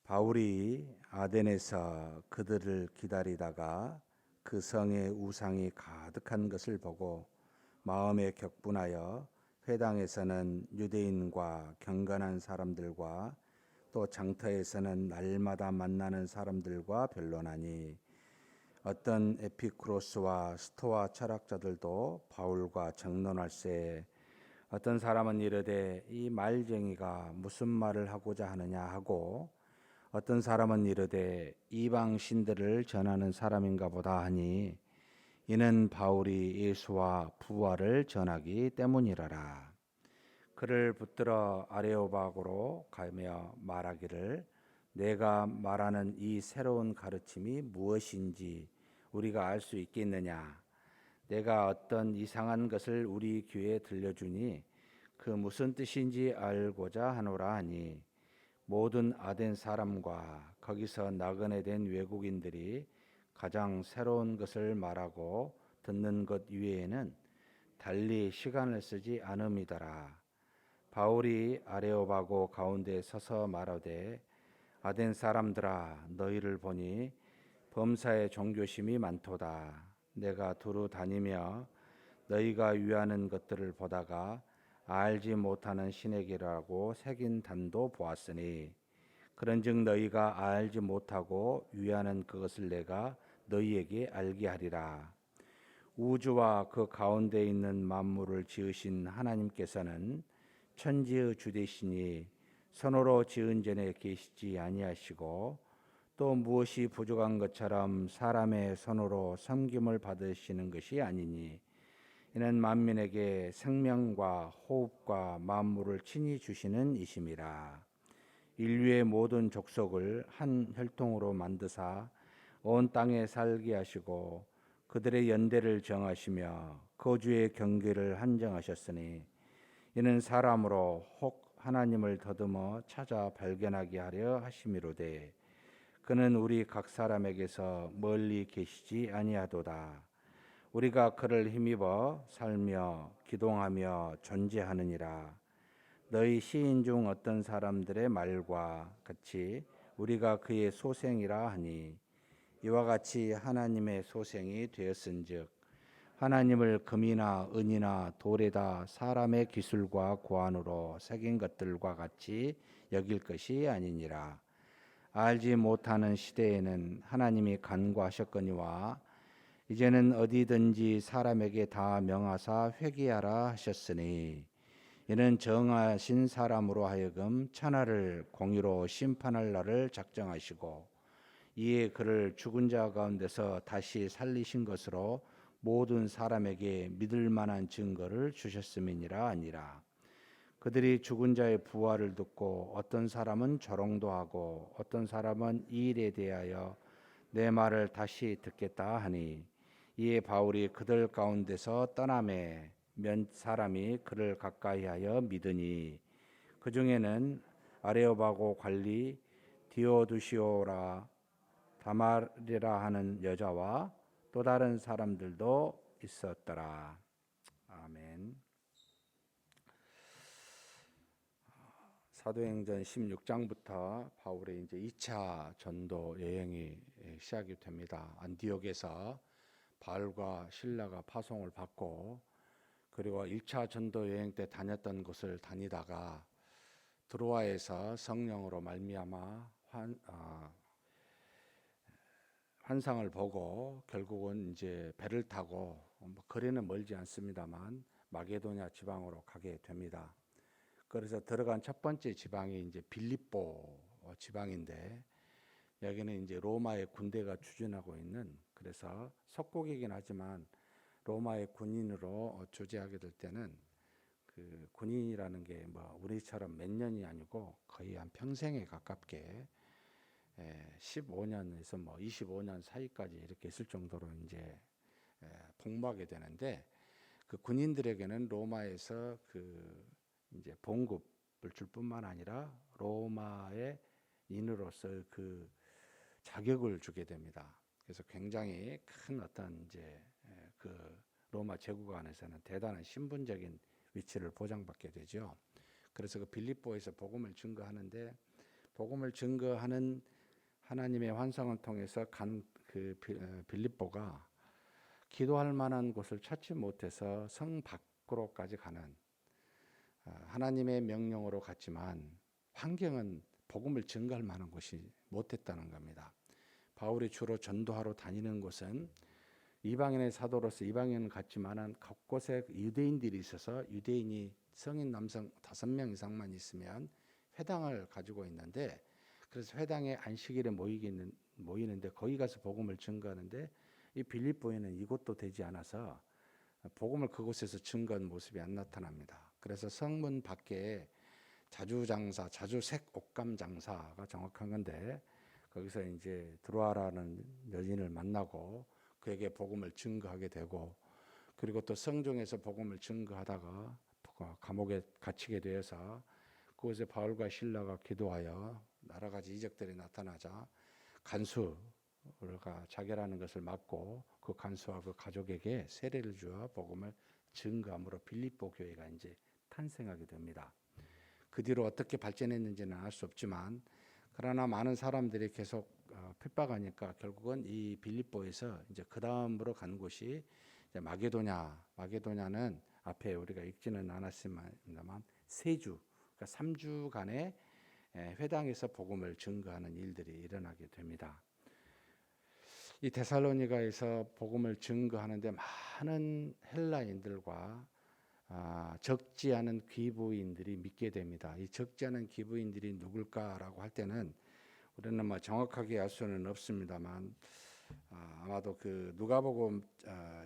바울이 아덴에서 그들을 기다리다가 그 성에 우상이 가득한 것을 보고 마음에 격분하여 회당에서는 유대인과 경건한 사람들과 또 장터에서는 날마다 만나는 사람들과 변론하니 어떤 에피쿠로스와 스토아 철학자들도 바울과 정론할세. 어떤 사람은 이르되 이 말쟁이가 무슨 말을 하고자 하느냐 하고, 어떤 사람은 이르되 이방 신들을 전하는 사람인가 보다 하니, 이는 바울이 예수와 부활을 전하기 때문이라라. 그를 붙들어 아레오바고로 가며 말하기를, 내가 말하는 이 새로운 가르침이 무엇인지 우리가 알 수 있겠느냐? 내가 어떤 이상한 것을 우리 귀에 들려주니 그 무슨 뜻인지 알고자 하노라 하니, 모든 아덴 사람과 거기서 나그네 된 외국인들이 가장 새로운 것을 말하고 듣는 것 이외에는 달리 시간을 쓰지 않음이더라. 바울이 아레오바고 가운데 서서 말하되, 아덴 사람들아, 너희를 보니 범사에 종교심이 많도다. 내가 두루 다니며 너희가 위하는 것들을 보다가 알지 못하는 신에게라고 새긴 단도 보았으니, 그런즉 너희가 알지 못하고 위하는 그것을 내가 너희에게 알게 하리라. 우주와 그 가운데 있는 만물을 지으신 하나님께서는 천지의 주되시니 손으로 지은 전에 계시지 아니하시고, 또 무엇이 부족한 것처럼 사람의 손으로 섬김을 받으시는 것이 아니니, 이는 만민에게 생명과 호흡과 만물을 친히 주시는 이심이라. 인류의 모든 족속을 한 혈통으로 만드사 온 땅에 살게 하시고 그들의 연대를 정하시며 거주의 경계를 한정하셨으니, 이는 사람으로 혹 하나님을 더듬어 찾아 발견하게 하려 하심이로되, 그는 우리 각 사람에게서 멀리 계시지 아니하도다. 우리가 그를 힘입어 살며 기동하며 존재하느니라. 너희 시인 중 어떤 사람들의 말과 같이 우리가 그의 소생이라 하니, 이와 같이 하나님의 소생이 되었은즉 하나님을 금이나 은이나 돌에다 사람의 기술과 고안으로 새긴 것들과 같이 여길 것이 아니니라. 알지 못하는 시대에는 하나님이 간구하셨거니와 이제는 어디든지 사람에게 다 명하사 회개하라 하셨으니, 이는 정하신 사람으로 하여금 천하를 공의로 심판할 날을 작정하시고 이에 그를 죽은 자 가운데서 다시 살리신 것으로 모든 사람에게 믿을 만한 증거를 주셨음이니라 아니라. 그들이 죽은 자의 부활을 듣고 어떤 사람은 조롱도 하고 어떤 사람은 이 일에 대하여 내 말을 다시 듣겠다 하니, 이에 바울이 그들 가운데서 떠나매 몇 사람이 그를 가까이하여 믿으니, 그 중에는 아레오바고 관리 디오두시오라 다말이라 하는 여자와 또 다른 사람들도 있었더라. 아멘. 사도행전 16장부터 바울의 이제 2차 전도 여행이 시작이 됩니다. 안디옥에서 바울과 실라가 파송을 받고, 그리고 1차 전도 여행 때 다녔던 곳을 다니다가 드로아에서 성령으로 말미암아 환상을 보고 결국은 이제 배를 타고 거리는 멀지 않습니다만 마게도냐 지방으로 가게 됩니다. 그래서 들어간 첫 번째 지방이 이제 빌립보 지방인데, 여기는 이제 로마의 군대가 주둔하고 있는, 그래서 속국이긴 하지만 로마의 군인으로 조제하게 될 때는 그 군인이라는 게 뭐 우리처럼 몇 년이 아니고 거의 한 평생에 가깝게 15년에서 뭐 25년 사이까지 이렇게 있을 정도로 이제 복무하게 되는데, 그 군인들에게는 로마에서 그 이제 봉급을 줄 뿐만 아니라 로마의 인으로서 그 자격을 주게 됩니다. 그래서 굉장히 큰 어떤 이제 그 로마 제국 안에서는 대단한 신분적인 위치를 보장받게 되죠. 그래서 그 빌립보에서 복음을 증거하는데 복음을 증거하는 하나님의 환상을 통해서 빌립보가 기도할 만한 곳을 찾지 못해서 성 밖으로까지 가는 하나님의 명령으로 갔지만 환경은 복음을 증거할 만한 곳이 못했다는 겁니다. 바울이 주로 전도하러 다니는 곳은 이방인의 사도로서 이방인은 갔지만 곳곳에 유대인들이 있어서 유대인이 성인 남성 5명 이상만 있으면 회당을 가지고 있는데, 그래서 회당에 안식일에 모이는데 거기 가서 복음을 증거하는데, 이 빌립보에는 이곳도 되지 않아서 복음을 그곳에서 증거한 모습이 안 나타납니다. 그래서 성문 밖에 자주장사, 자주색 옷감 장사가 정확한 건데, 거기서 이제 드로아라는 여인을 만나고 그에게 복음을 증거하게 되고, 그리고 또 성중에서 복음을 증거하다가 감옥에 갇히게 되어서 그곳에 바울과 실라가 기도하여 여러 가지 이적들이 나타나자 간수가 자결하는 것을 막고 그 간수와 그 가족에게 세례를 주어 복음을 증거함으로 빌립보 교회가 이제 탄생하게 됩니다. 그 뒤로 어떻게 발전했는지는 알 수 없지만, 그러나 많은 사람들이 계속 핍박하니까 결국은 이 빌립보에서 이제 그 다음으로 간 곳이 이제 마게도냐는 앞에 우리가 읽지는 않았습니다만 3주, 그러니까 3주간의 회당에서 복음을 증거하는 일들이 일어나게 됩니다. 이 데살로니가에서 복음을 증거하는데 많은 헬라인들과 적지 않은 귀부인들이 믿게 됩니다. 이 적지 않은 귀부인들이 누굴까라고 할 때는 우리는 뭐 정확하게 알 수는 없습니다만, 아마도 그 누가복음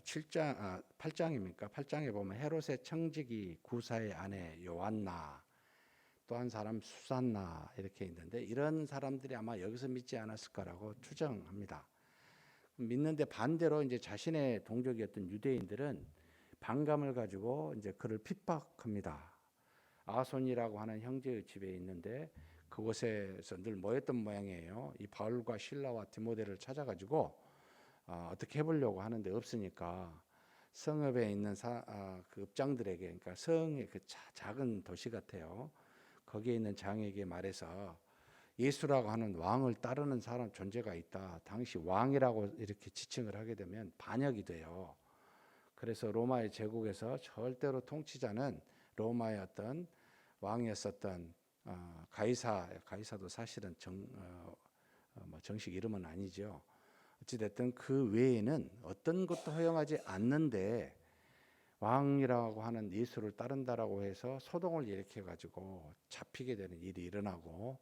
8장입니까? 8장에 보면 헤롯의 청지기 구사의 아내 요한나, 또 한 사람 수산나 이렇게 있는데, 이런 사람들이 아마 여기서 믿지 않았을 거라고 추정합니다. 믿는데 반대로 이제 자신의 동족이었던 유대인들은 반감을 가지고 이제 그를 핍박합니다. 아손이라고 하는 형제의 집에 있는데 그곳에서 늘 모였던 모양이에요. 이 바울과 실라와 디모데를 찾아가지고 어떻게 해보려고 하는데 없으니까 성읍에 있는 그 읍장들에게, 그러니까 성의 그 작은 도시 같아요. 거기에 있는 장에게 말해서 예수라고 하는 왕을 따르는 사람 존재가 있다. 당시 왕이라고 이렇게 지칭을 하게 되면 반역이 돼요. 그래서 로마의 제국에서 절대로 통치자는 로마의 어떤 왕이었었던 가이사도 사실은 정식 이름은 아니죠. 어찌됐든 그 외에는 어떤 것도 허용하지 않는데 왕이라고 하는 예수를 따른다라고 해서 소동을 일으켜가지고 잡히게 되는 일이 일어나고,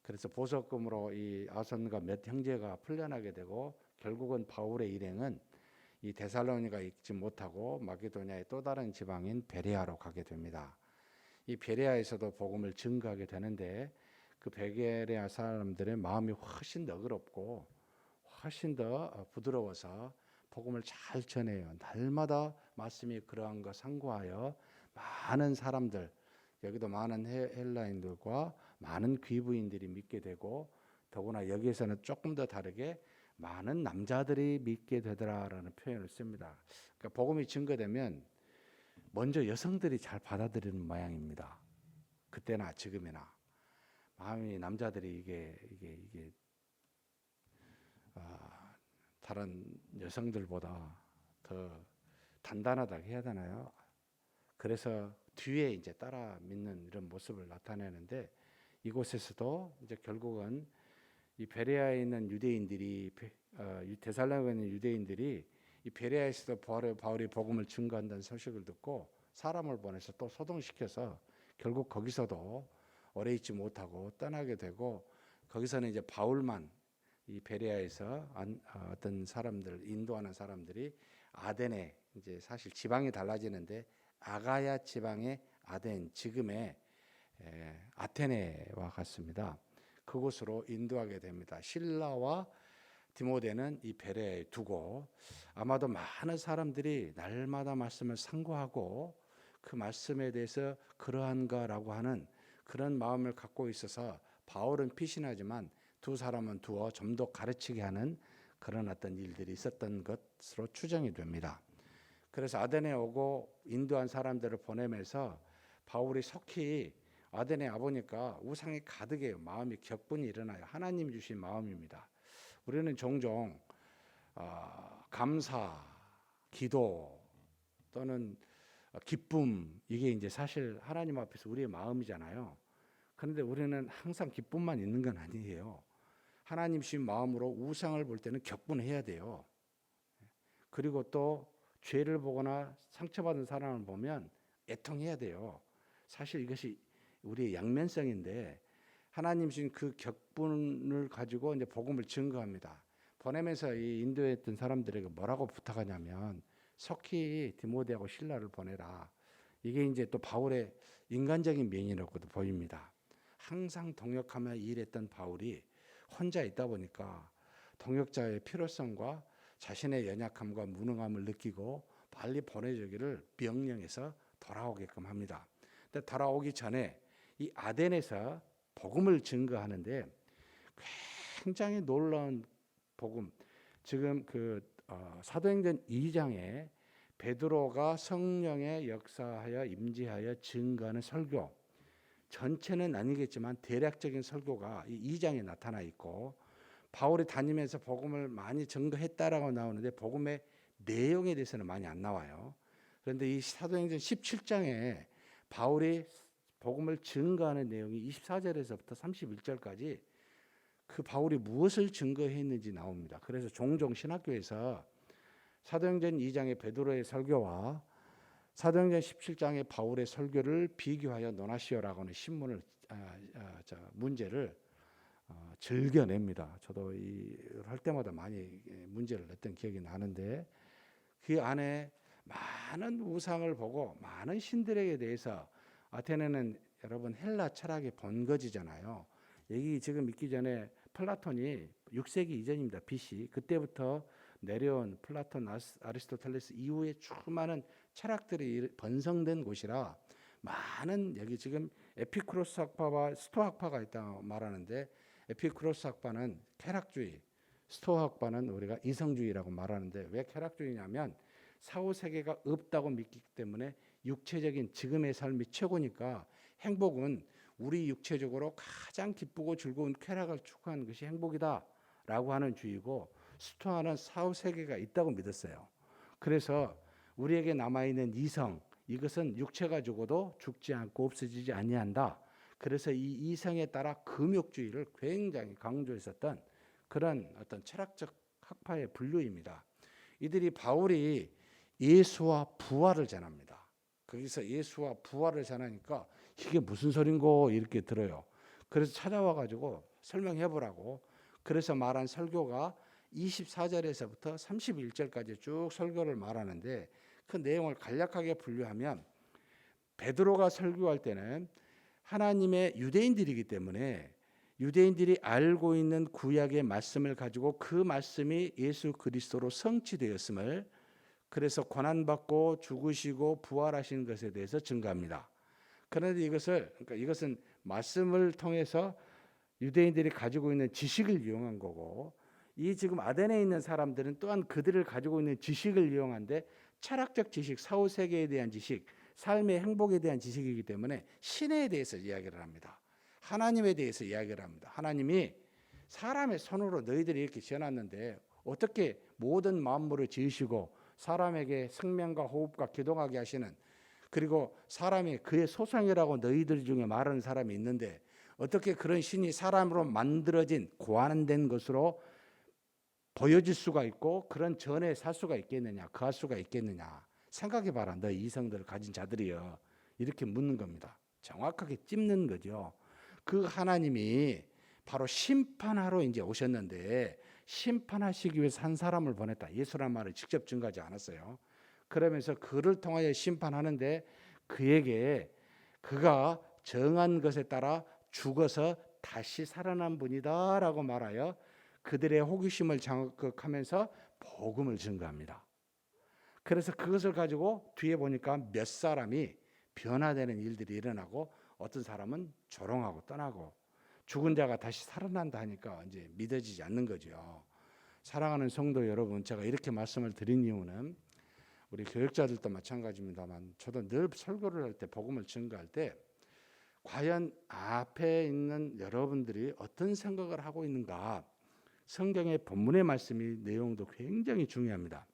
그래서 보석금으로 이 아손과 몇 형제가 풀려나게 되고, 결국은 바울의 일행은 이 데살로니가 있지 못하고 마게도냐의 또 다른 지방인 베레아로 가게 됩니다. 이 베레아에서도 복음을 증거하게 되는데, 그 베레아 사람들의 마음이 훨씬 너그럽고 훨씬 더 부드러워서 복음을 잘 전해요. 날마다 말씀이 그러한 것 상고하여 많은 사람들, 여기도 많은 헬라인들과 많은 귀부인들이 믿게 되고, 더구나 여기에서는 조금 더 다르게 많은 남자들이 믿게 되더라라는 표현을 씁니다. 그러니까 복음이 증거되면 먼저 여성들이 잘 받아들이는 모양입니다. 그때나 지금이나 마음이 남자들이 이게 다른 여성들보다 더 단단하다 해야 되나요? 그래서 뒤에 이제 따라 믿는 이런 모습을 나타내는데, 이곳에서도 이제 결국은 이 베레아에 있는 유대인들이 데살로니가에 있는 유대인들이 이 베레아에서도 바울이 복음을 증거한다는 소식을 듣고 사람을 보내서 또 소동시켜서 결국 거기서도 오래 있지 못하고 떠나게 되고, 거기서는 이제 바울만 이 베레아에서 어떤 사람들, 인도하는 사람들이 아덴에, 이제 사실 지방이 달라지는데 아가야 지방의 아덴, 지금의 아테네와 같습니다. 그곳으로 인도하게 됩니다. 실라와 디모데는 이 베레아에 두고, 아마도 많은 사람들이 날마다 말씀을 상고하고 그 말씀에 대해서 그러한가라고 하는 그런 마음을 갖고 있어서 바울은 피신하지만 두 사람은 두어 좀 더 가르치게 하는 그런 어떤 일들이 있었던 것으로 추정이 됩니다. 그래서 아덴에 오고 인도한 사람들을 보내면서 바울이 속히 아덴에 와보니까 우상이 가득해요. 마음이 격분이 일어나요. 하나님 주신 마음입니다. 우리는 종종 감사, 기도 또는 기쁨, 이게 이제 사실 하나님 앞에서 우리의 마음이잖아요. 그런데 우리는 항상 기쁨만 있는 건 아니에요. 하나님 주신 마음으로 우상을 볼 때는 격분해야 돼요. 그리고 또 죄를 보거나 상처받은 사람을 보면 애통해야 돼요. 사실 이것이 우리의 양면성인데, 하나님 주신 그 격분을 가지고 이제 복음을 증거합니다. 보내면서 이 인도에 있던 사람들에게 뭐라고 부탁하냐면, 속히 디모데하고 실라를 보내라. 이게 이제 또 바울의 인간적인 면이라고도 보입니다. 항상 동역하며 일했던 바울이 혼자 있다 보니까 동역자의 필요성과 자신의 연약함과 무능함을 느끼고 빨리 보내주기를 명령해서 돌아오게끔 합니다. 근데 돌아오기 전에 이 아덴에서 복음을 증거하는데 굉장히 놀라운 복음. 지금 사도행전 2장에 베드로가 성령의 역사하여 임재하여 증거하는 설교, 전체는 아니겠지만 대략적인 설교가 이 2장에 나타나 있고, 바울이 다니면서 복음을 많이 증거했다라고 나오는데 복음의 내용에 대해서는 많이 안 나와요. 그런데 이 사도행전 17장에 바울이 복음을 증거하는 내용이 24절에서부터 31절까지 그 바울이 무엇을 증거했는지 나옵니다. 그래서 종종 신학교에서 사도행전 2장의 베드로의 설교와 사도행전 17장의 바울의 설교를 비교하여 논하시오라고 하는 신문을 문제를 즐겨냅니다. 저도 할 때마다 많이 문제를 냈던 기억이 나는데, 그 안에 많은 우상을 보고 많은 신들에게 대해서, 아테네는 여러분 헬라 철학의 본거지잖아요. 여기 지금 있기 전에 플라톤이 6세기 이전입니다. BC. 그때부터 내려온 플라톤, 아리스토텔레스 이후에 수많은 철학들이 번성된 곳이라, 많은, 여기 지금 에피쿠로스 학파와 스토아 학파가 있다고 말하는데, 에피쿠로스 학파는 쾌락주의, 스토아 학파는 우리가 이성주의라고 말하는데, 왜 쾌락주의냐면 사후 세계가 없다고 믿기 때문에 육체적인 지금의 삶이 최고니까 행복은 우리 육체적으로 가장 기쁘고 즐거운 쾌락을 추구하는 것이 행복이다라고 하는 주의고, 스토아는 사후 세계가 있다고 믿었어요. 그래서 우리에게 남아있는 이성, 이것은 육체가 죽어도 죽지 않고 없어지지 아니한다. 그래서 이 이성에 따라 금욕주의를 굉장히 강조했었던 그런 어떤 철학적 학파의 분류입니다. 이들이 바울이 예수와 부활을 전합니다. 거기서 예수와 부활을 전하니까 이게 무슨 소린고 이렇게 들어요. 그래서 찾아와 가지고 설명해 보라고. 그래서 말한 설교가 24절에서부터 31절까지 쭉 설교를 말하는데, 그 내용을 간략하게 분류하면, 베드로가 설교할 때는 하나님의 유대인들이기 때문에 유대인들이 알고 있는 구약의 말씀을 가지고 그 말씀이 예수 그리스도로 성취되었음을, 그래서 고난받고 죽으시고 부활하신 것에 대해서 증거합니다. 그런데 이것은 말씀을 통해서 유대인들이 가지고 있는 지식을 이용한 거고, 이 지금 아덴에 있는 사람들은 또한 그들을 가지고 있는 지식을 이용한데, 철학적 지식, 사후 세계에 대한 지식, 삶의 행복에 대한 지식이기 때문에 신에 대해서 이야기를 합니다. 하나님에 대해서 이야기를 합니다. 하나님이 사람의 손으로 너희들이 이렇게 지어놨는데 어떻게 모든 만물을 지으시고 사람에게 생명과 호흡과 기동하게 하시는, 그리고 사람이 그의 소상이라고 너희들 중에 말하는 사람이 있는데 어떻게 그런 신이 사람으로 만들어진 고안된 것으로 보여질 수가 있고 그런 전에 살 수가 있겠느냐, 거할 수가 있겠느냐, 생각해봐라 너희 이성들을 가진 자들이여, 이렇게 묻는 겁니다. 정확하게 찝는 거죠. 그 하나님이 바로 심판하러 이제 오셨는데, 심판하시기 위해서 한 사람을 보냈다. 예수란 말을 직접 증거하지 않았어요. 그러면서 그를 통하여 심판하는데, 그에게 그가 정한 것에 따라 죽어서 다시 살아난 분이다라고 말하여 그들의 호기심을 자극하면서 복음을 증거합니다. 그래서 그것을 가지고 뒤에 보니까 몇 사람이 변화되는 일들이 일어나고, 어떤 사람은 조롱하고 떠나고, 죽은 자가 다시 살아난다 하니까 이제 믿어지지 않는 거죠. 사랑하는 성도 여러분, 제가 이렇게 말씀을 드린 이유는, 우리 교육자들도 마찬가지입니다만 저도 늘 설교를 할 때, 복음을 증거할 때 과연 앞에 있는 여러분들이 어떤 생각을 하고 있는가? 성경의 본문의 말씀이 내용도 굉장히 중요합니다.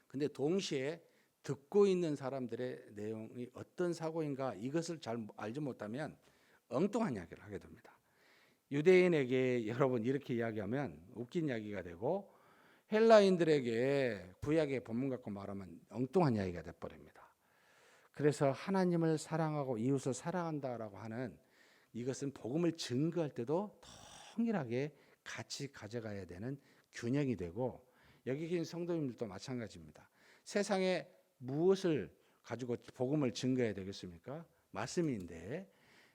근데 동시에 듣고 있는 사람들의 내용이 어떤 사고인가 이것을 잘 알지 못하면 엉뚱한 이야기를 하게 됩니다. 유대인에게 여러분 이렇게 이야기하면 웃긴 이야기가 되고, 헬라인들에게 구약의 본문 갖고 말하면 엉뚱한 이야기가 돼버립니다. 그래서 하나님을 사랑하고 이웃을 사랑한다라고 하는 이것은 복음을 증거할 때도 통일하게 같이 가져가야 되는 균형이 되고, 여기 계신 성도님들도 마찬가지입니다. 세상에 무엇을 가지고 복음을 증거해야 되겠습니까? 말씀인데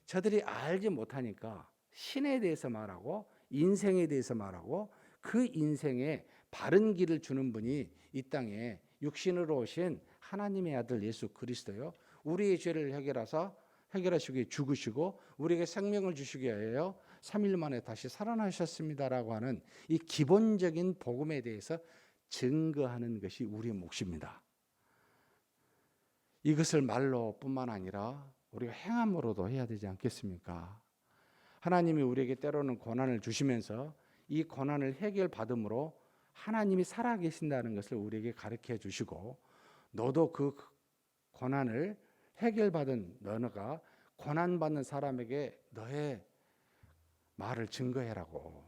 저들이 알지 못하니까 신에 대해서 말하고 인생에 대해서 말하고, 그 인생에 바른 길을 주는 분이 이 땅에 육신으로 오신 하나님의 아들 예수 그리스도요, 우리의 죄를 해결하시기 위해 죽으시고 우리에게 생명을 주시기 위하여 3일 만에 다시 살아나셨습니다라고 하는 이 기본적인 복음에 대해서 증거하는 것이 우리의 몫입니다. 이것을 말로뿐만 아니라 우리가 행함으로도 해야 되지 않겠습니까? 하나님이 우리에게 때로는 고난을 주시면서 이 고난을 해결받음으로 하나님이 살아계신다는 것을 우리에게 가르쳐 주시고, 너도 그 고난을 해결받은 너가 고난받는 사람에게 너의 말을 증거해라고.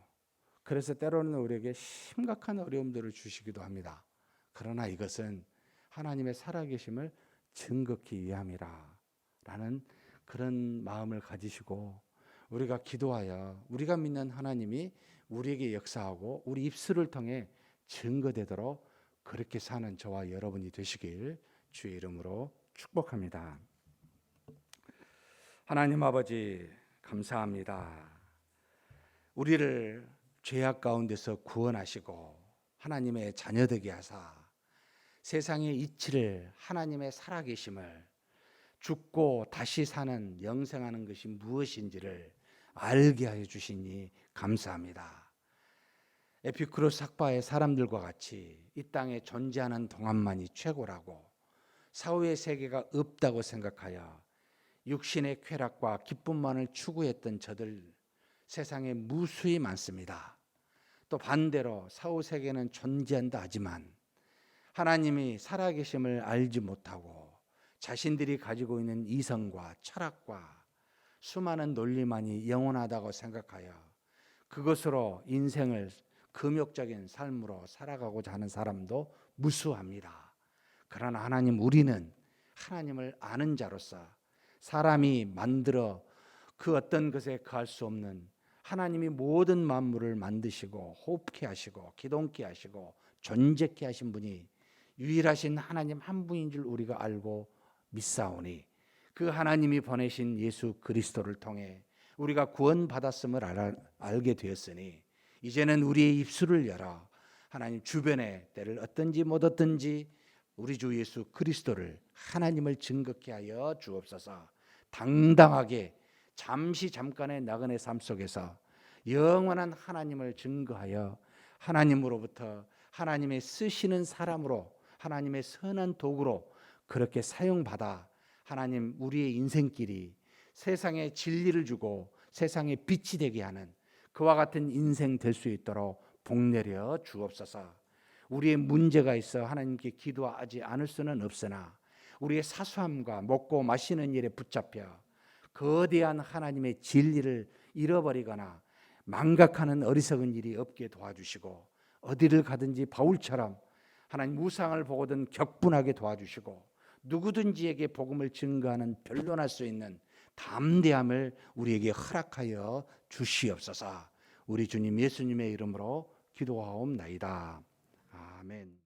그래서 때로는 우리에게 심각한 어려움들을 주시기도 합니다. 그러나 이것은 하나님의 살아계심을 증거하기 위함이라 라는 그런 마음을 가지시고, 우리가 기도하여 우리가 믿는 하나님이 우리에게 역사하고 우리 입술을 통해 증거되도록 그렇게 사는 저와 여러분이 되시길 주의 이름으로 축복합니다. 하나님 아버지 감사합니다. 우리를 죄악 가운데서 구원하시고 하나님의 자녀되게 하사 세상의 이치를, 하나님의 살아계심을, 죽고 다시 사는 영생하는 것이 무엇인지를 알게 하여 주시니 감사합니다. 에피쿠로스 학파의 사람들과 같이 이 땅에 존재하는 동안만이 최고라고, 사후의 세계가 없다고 생각하여 육신의 쾌락과 기쁨만을 추구했던 저들 세상에 무수히 많습니다. 또 반대로 사후 세계는 존재한다 하지만 하나님이 살아계심을 알지 못하고 자신들이 가지고 있는 이성과 철학과 수많은 논리만이 영원하다고 생각하여 그것으로 인생을 금욕적인 삶으로 살아가고자 하는 사람도 무수합니다. 그러나 하나님, 우리는 하나님을 아는 자로서 사람이 만들어 그 어떤 것에 거할 수 없는 하나님이 모든 만물을 만드시고 호흡케 하시고 기동케 하시고 존재케 하신 분이 유일하신 하나님 한 분인 줄 우리가 알고 믿사오니, 그 하나님이 보내신 예수 그리스도를 통해 우리가 구원받았음을 알게 되었으니 이제는 우리의 입술을 열어 하나님 주변에 때를 어떤지 못 어떤지 우리 주 예수 그리스도를, 하나님을 증거케 하여 주옵소서. 당당하게 잠깐의 나그네 삶 속에서 영원한 하나님을 증거하여 하나님으로부터 하나님의 쓰시는 사람으로, 하나님의 선한 도구로 그렇게 사용받아 하나님 우리의 인생길이 세상에 진리를 주고 세상에 빛이 되게 하는 그와 같은 인생 될 수 있도록 복내려 주옵소서. 우리의 문제가 있어 하나님께 기도하지 않을 수는 없으나 우리의 사소함과 먹고 마시는 일에 붙잡혀 거대한 하나님의 진리를 잃어버리거나 망각하는 어리석은 일이 없게 도와주시고, 어디를 가든지 바울처럼 하나님 우상을 보거든 격분하게 도와주시고, 누구든지에게 복음을 증거하는 변론할 수 있는 담대함을 우리에게 허락하여 주시옵소서. 우리 주님 예수님의 이름으로 기도하옵나이다. 아멘.